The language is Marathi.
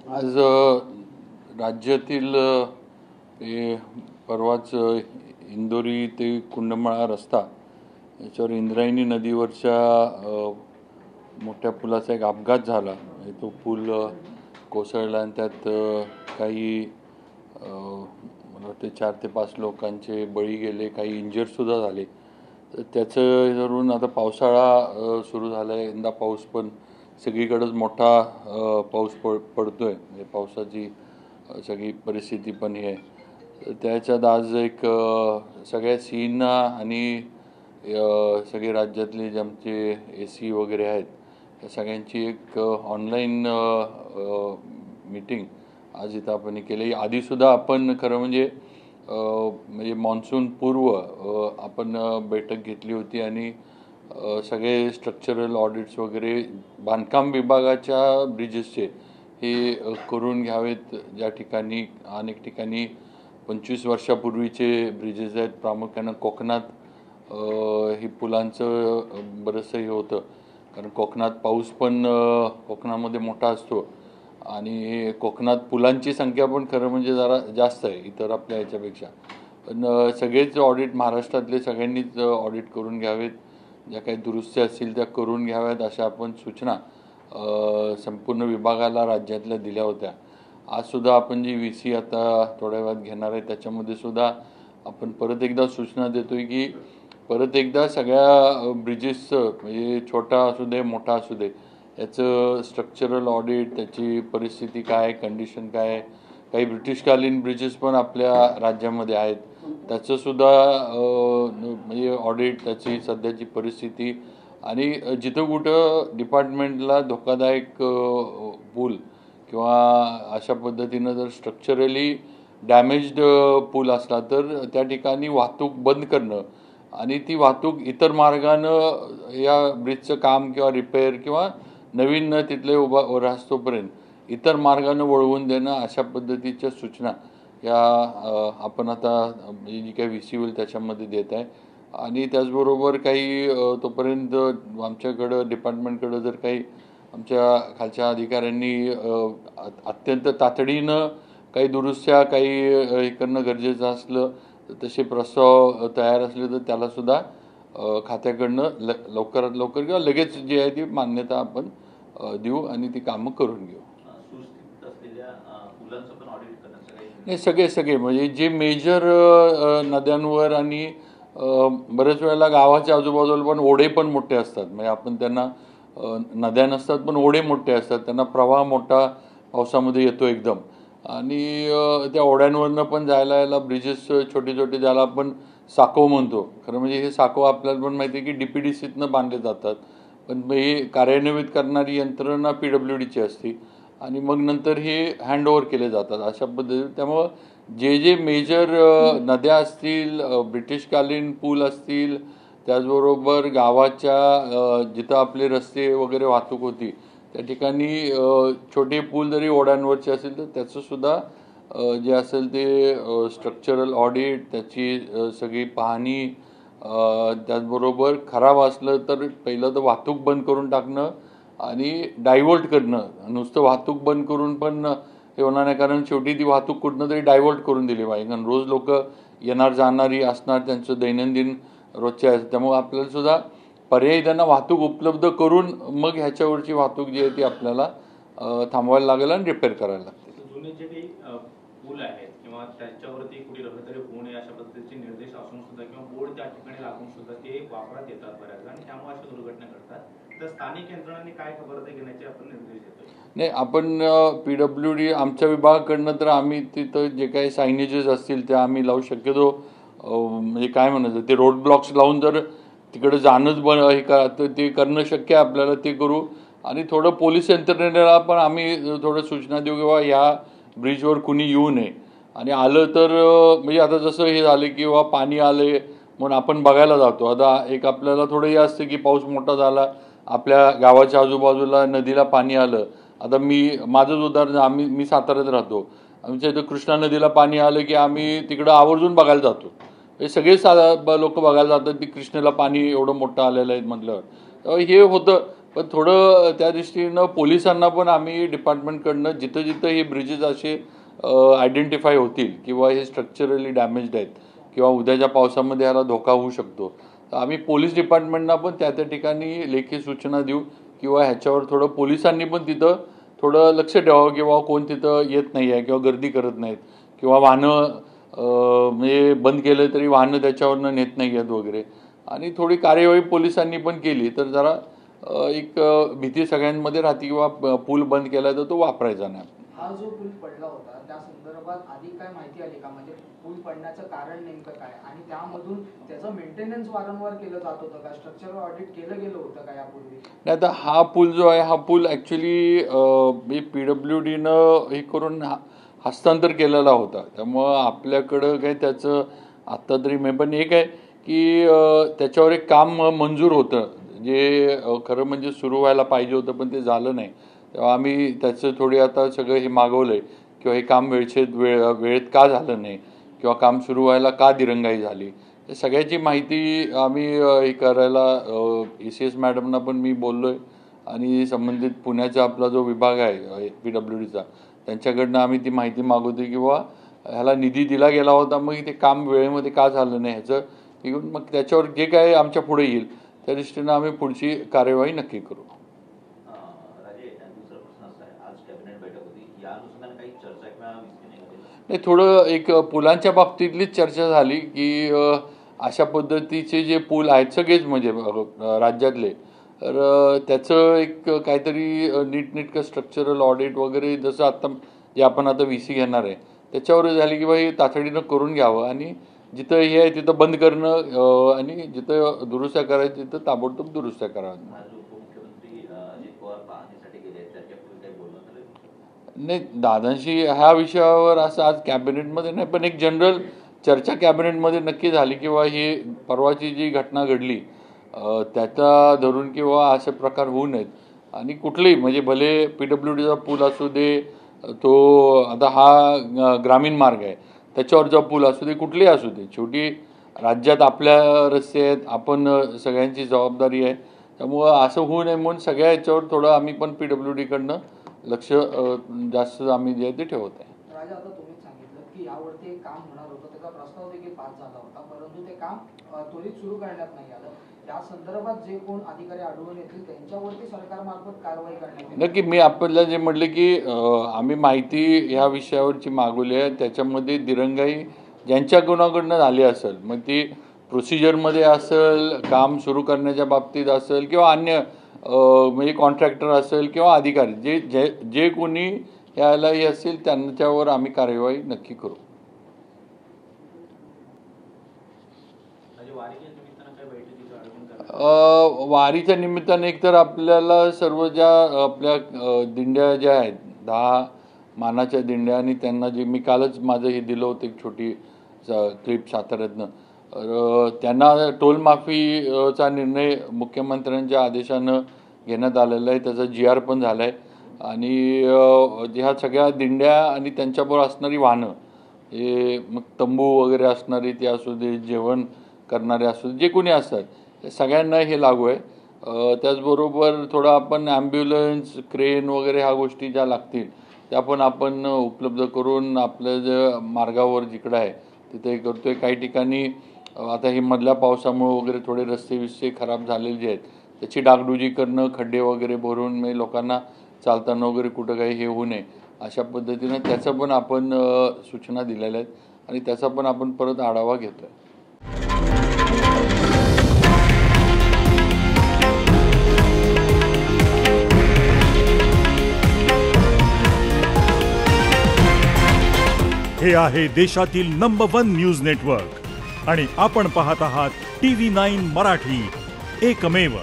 आज राज्यातील हे परवाच इंदोरी ते कुंडमाळा रस्ता याच्यावर इंद्रायणी नदीवरच्या मोठ्या पुलाचा एक अपघात झाला. तो पूल कोसळला आणि त्यात काही मला वाटते 4 ते 5 लोकांचे बळी गेले, काही इंजर्डसुद्धा झाले. तर त्याचं धरून आता पावसाळा सुरू झाला आहे. यंदा पाऊस पण सगळीकडेच मोठा पाऊस पडतोय. म्हणजे पावसाची सगळी परिस्थिती पण ही आहे. तर त्याच्यात आज एक सगळ्या सीईंना आणि सगळे राज्यातले जे आमचे AC वगैरे आहेत त्या सगळ्यांची एक ऑनलाईन मीटिंग आज इथं आपण केली. आधीसुद्धा आपण खरं म्हणजे मान्सून पूर्व आपण बैठक घेतली होती आणि सगळे स्ट्रक्चरल ऑडिट्स वगैरे बांधकाम विभागाच्या ब्रिजेसचे हे करून घ्यावेत. ज्या ठिकाणी अनेक ठिकाणी 25 वर्षापूर्वीचे ब्रिजेस आहेत, प्रामुख्यानं कोकणात ही पुलांचं बरंचसं हे होतं, कारण कोकणात पाऊस पण कोकणामध्ये मोठा असतो आणि कोकणात पुलांची संख्या पण खरं म्हणजे जरा जास्त आहे इतर आपल्या ह्याच्यापेक्षा. पण सगळेच ऑडिट महाराष्ट्रातले सगळ्यांनीच ऑडिट करून घ्यावेत. ज्या काही दुरुस्त्या असतील त्या करून घ्याव्यात अशा आपण सूचना संपूर्ण विभागाला राज्यातल्या दिल्या होत्या. आजसुद्धा आपण जी VC आता थोड्या वेळात घेणार आहे त्याच्यामध्ये सुद्धा आपण परत एकदा सूचना देतोय की परत एकदा सगळ्या ब्रिजेसचं, म्हणजे छोटा असू दे मोठा असू दे, याचं स्ट्रक्चरल ऑडिट, त्याची परिस्थिती काय, कंडिशन काय. काही ब्रिटिशकालीन ब्रिजेस पण आपल्या राज्यामध्ये आहेत, त्याचंसुद्धा म्हणजे ऑडिट, त्याची सध्याची परिस्थिती आणि जिथं कुठं डिपार्टमेंटला धोकादायक पूल किंवा अशा पद्धतीनं जर स्ट्रक्चरली डॅमेज्ड पूल असला तर त्या ठिकाणी वाहतूक बंद करणं आणि ती वाहतूक इतर मार्गानं या ब्रिजचं काम किंवा रिपेअर किंवा नवीन तिथले उभा राहतोपर्यंत इतर मार्गानं वळवून देणं, अशा पद्धतीच्या सूचना या आपण आता जी काही VC होईल त्याच्यामध्ये देत आहे. आणि त्याचबरोबर काही तोपर्यंत आमच्याकडं डिपार्टमेंटकडं जर काही आमच्या खालच्या अधिकाऱ्यांनी अत्यंत तातडीनं काही दुरुस्त्या काही हे करणं गरजेचं असलं, तसे प्रस्ताव तयार असले तर त्यालासुद्धा खात्याकडनं लवकरात लवकर किंवा लगेच जी आहे ती मान्यता आपण देऊ आणि ती कामं करून घेऊ. नाही, सगळे म्हणजे जे मेजर नद्यांवर आणि बरेच वेळेला गावाच्या आजूबाजूला पण ओढे पण मोठे असतात. म्हणजे आपण त्यांना नद्या नसतात पण ओढे मोठे असतात, त्यांना प्रवाह मोठा पावसामध्ये येतो एकदम. आणि त्या ओढ्यांवरनं पण जायला यायला ब्रिजेस छोटे छोटे, ज्याला आपण साको म्हणतो. खरं म्हणजे हे साको आपल्याला पण माहिती आहे की DPDCतनं बांधले जातात, पण हे कार्यान्वित करणारी यंत्रणा PWDची असते आणि मग नंतर हे हँडओव्हर केले जातात अशा पद्धतीने. त्यामुळं जे मेजर नद्या असतील, ब्रिटिशकालीन पूल असतील, त्याचबरोबर गावाच्या जिथं आपले रस्ते वगैरे वाहतूक होती त्या ठिकाणी छोटे पूल जरी ओढ्यांवरचे असेल तर त्याचंसुद्धा जे असेल ते स्ट्रक्चरल ऑडिट, त्याची सगळी पाहणी, त्याचबरोबर खराब असलं तर पहिलं तर वाहतूक बंद करून टाकणं आणि डायव्हर्ट करणं. नुसतं वाहतूक बंद करून पण हे होणार नाही, कारण शेवटी ती वाहतूक कुठनं तरी डायव्हर्ट करून दिली पाहिजे, कारण रोज लोक येणार जाणारी असणार, त्यांचं दैनंदिन रोजचे आहे. त्यामुळे आपल्याला सुद्धा पर्यायी त्यांना वाहतूक उपलब्ध करून मग ह्याच्यावरची वाहतूक जी आहे ती आपल्याला थांबवायला लागेल आणि रिपेअर करायला लागते. जुने जे काही पूल आहेत किंवा त्याच्यावरती कुठे रहदारी होऊ नये अशा पद्धतीचे निर्देश असून सुद्धा किंवा बोर्ड त्या ठिकाणी लागून सुद्धा ते वापरात येतात बऱ्याचदा आणि त्यामुळे अशा दुर्घटना घडतात. तर स्थानिक यंत्रणांनी काय खबरदारी घेण्याचे आपण निर्देश देतो? नाही, आपण PWD आमच्या विभागाकडनं तर आम्ही तिथं जे काही सायनेजेस असतील त्या आम्ही लावू शक्यतो. म्हणजे काय म्हणायचं, ते रोड ब्लॉक्स लावून जर तिकडे जाणंच हे का तर ते करणं शक्य आहे आपल्याला, ते करू. आणि थोडं पोलीस यंत्रणेला पण आम्ही थोडं सूचना देऊ किंवा ह्या ब्रिजवर कुणी येऊ नये. आणि आलं तर म्हणजे आता जसं हे झालं किंवा पाणी आले म्हणून आपण बघायला जातो. आता एक आपल्याला थोडं हे असतं की पाऊस मोठा झाला, आपल्या गावाच्या आजूबाजूला नदीला पाणी आलं. आता माझंच उदाहरण, मी साताऱ्यात राहतो. आमच्या इथं कृष्णा नदीला पाणी आलं की आम्ही तिकडं आवर्जून बघायला जातो. हे सगळेच लोक बघायला जातात की कृष्णेला पाणी एवढं मोठं आलेलं आहे म्हटल्यावर. हे होतं. पण थोडं त्या दृष्टीनं पोलिसांना पण आम्ही डिपार्टमेंटकडनं जिथं जिथं हे ब्रिजेस असे आयडेंटिफाय होतील किंवा हे स्ट्रक्चरली डॅमेज्ड आहेत किंवा उद्याच्या पावसामध्ये याला धोका होऊ शकतो, तर आम्ही पोलीस डिपार्टमेंटना पण त्या ठिकाणी लेखी सूचना देऊ किंवा ह्याच्यावर थोडं पोलिसांनी पण तिथं थोडं लक्ष ठेवावं किंवा कोण तिथं येत नाही आहे किंवा गर्दी करत नाहीत किंवा वाहनं म्हणजे बंद केलं तरी वाहनं त्याच्यावरनं नेत नाही आहेत वगैरे, आणि थोडी कार्यवाही पोलिसांनी पण केली तर जरा एक भीती सगळ्यांमध्ये राहते किंवा पूल बंद केला तर तो वापरायचा नाही. हा जो पूल पडला होता त्या संदर्भात आधी काय माहिती आली का, म्हणजे पूल पडण्याचं कारण नेमकं काय आणि त्यामधून त्याचं मेंटेनन्स वारंवार केलं जात होतं का, स्ट्रक्चरल ऑडिट केलं गेलं होतं का यापूर्वी? नाही, आता हा पूल जो आहे हा पूल ॲक्च्युली PWDनं हे करून हस्तांतर केलेला होता, त्यामुळं आपल्याकडं काय त्याचं आत्ता तरी पण एक आहे की त्याच्यावर एक काम मंजूर होतं जे खरं म्हणजे सुरू व्हायला पाहिजे होतं पण ते झालं नाही, तेव्हा आम्ही त्याचं थोडी आता सगळं हे मागवलं आहे किंवा हे काम वेळेत का झालं नाही किंवा काम सुरू व्हायला का दिरंगाई झाली, या सगळ्याची माहिती आम्ही हे करायला ECS मॅडमना पण मी बोललो आहे आणि संबंधित पुण्याचा आपला जो विभाग आहे PWDचा त्यांच्याकडनं आम्ही ती माहिती मागवतो किंवा ह्याला निधी दिला गेला होता मग ते काम वेळेमध्ये का झालं नाही ह्याचं घेऊन मग त्याच्यावर जे काय आमच्या पुढे येईल त्या दृष्टीनं आम्ही पुढची कार्यवाही नक्की करू. नाही, थोडं एक पुलांच्या बाबतीतलीच चर्चा झाली की अशा पद्धतीचे जे पूल आहेत सगळेच म्हणजे राज्यातले, तर त्याचं एक काहीतरी नीटनेटकं स्ट्रक्चरल ऑडिट वगैरे जसं आत्ता जे आपण आता VC घेणार आहे त्याच्यावर झाली की हे तातडीनं करून घ्यावं आणि जिथं हे आहे तिथं बंद करणं आणि जिथं दुरुस्त्या करायचं तिथं ताबडतोब दुरुस्त्या कराव्या. नाही, दादांशी ह्या विषयावर असं आज कॅबिनेटमध्ये नाही पण एक जनरल चर्चा कॅबिनेटमध्ये नक्की झाली किंवा ही परवाची जी घटना घडली त्याचा धरून किंवा असे प्रकार होऊ नयेत आणि कुठलेही म्हणजे भले PWDचा पूल असू दे, तो आता हा ग्रामीण मार्ग आहे त्याच्यावरचा पूल असू दे, कुठलेही असू दे, शेवटी राज्यात आपल्या रस्ते आहेत, आपण सगळ्यांची जबाबदारी आहे, त्यामुळं असं होऊ नये म्हणून सगळ्या याच्यावर थोडं आम्ही पण PWDकडनं लक्ष जास्त आम्ही जे आहे ते ठेवत आहे. राजा, आता तुम्हीच सांगितलं की यावरती एक काम होणार होतं, त्याचा प्रस्ताव देखील पास झाला होता, परंतु ते काम त्वरित सुरू करण्यात नाही आलं. त्या संदर्भात जे कोण अधिकारी आढळून येतील त्यांच्यावरती सरकारमार्फत कारवाई करण्यात येईल. नक्की, मी आपल्याला जे म्हटलं की आम्ही माहिती ह्या विषयावरची मागवली आहे, त्याच्यामध्ये दिरंगाई ज्यांच्या गुणाकडनं झाली असेल, मग ती प्रोसिजरमध्ये असेल, काम सुरू करण्याच्या बाबतीत असेल किंवा अन्य म्हणजे कॉन्ट्रॅक्टर असेल किंवा अधिकारी जे कोणी याला हे असेल त्यांच्यावर आम्ही कार्यवाही नक्की करू. वारीच्या निमित्ताने एकतर आपल्याला सर्व ज्या आपल्या दिंड्या ज्या आहेत 10 मानाच्या दिंड्या आणि त्यांना जे मी कालच माझं हे दिलं होतं एक छोटी क्लिप साताऱ्यातनं, त्यांना टोल माफीचा निर्णय मुख्यमंत्र्यांच्या आदेशानं घेण्यात आलेला आहे, त्याचा GR पण झाला आहे आणि ह्या सगळ्या दिंड्या आणि त्यांच्याबरोबर असणारी वाहनं हे मग तंबू वगैरे असणारी ते असू दे, जेवण करणारे असू दे, जे कोणी असतात सगळ्यांना हे लागू आहे. त्याचबरोबर थोडं आपण ॲम्ब्युलन्स, क्रेन वगैरे ह्या गोष्टी ज्या लागतील त्या पण आपण उपलब्ध करून आपल्या जे मार्गावर जिकडं आहे तिथे करतो आहे. काही ठिकाणी आता हे मधल्या पावसामुळे वगैरे थोडे रस्ते खराब झालेले जे आहेत त्याची डागडुजी करणं, खड्डे वगैरे भरून म्हणजे लोकांना चालताना वगैरे कुठं काही हे होऊ नये अशा पद्धतीनं त्याचं पण आपण सूचना दिलेल्या आहेत आणि त्याचा पण आपण परत आढावा घेतो आहे. हे आहे देशातील नंबर 1 न्यूज नेटवर्क आणि आपण पाहत आहात TV9 मराठी, एकमेव.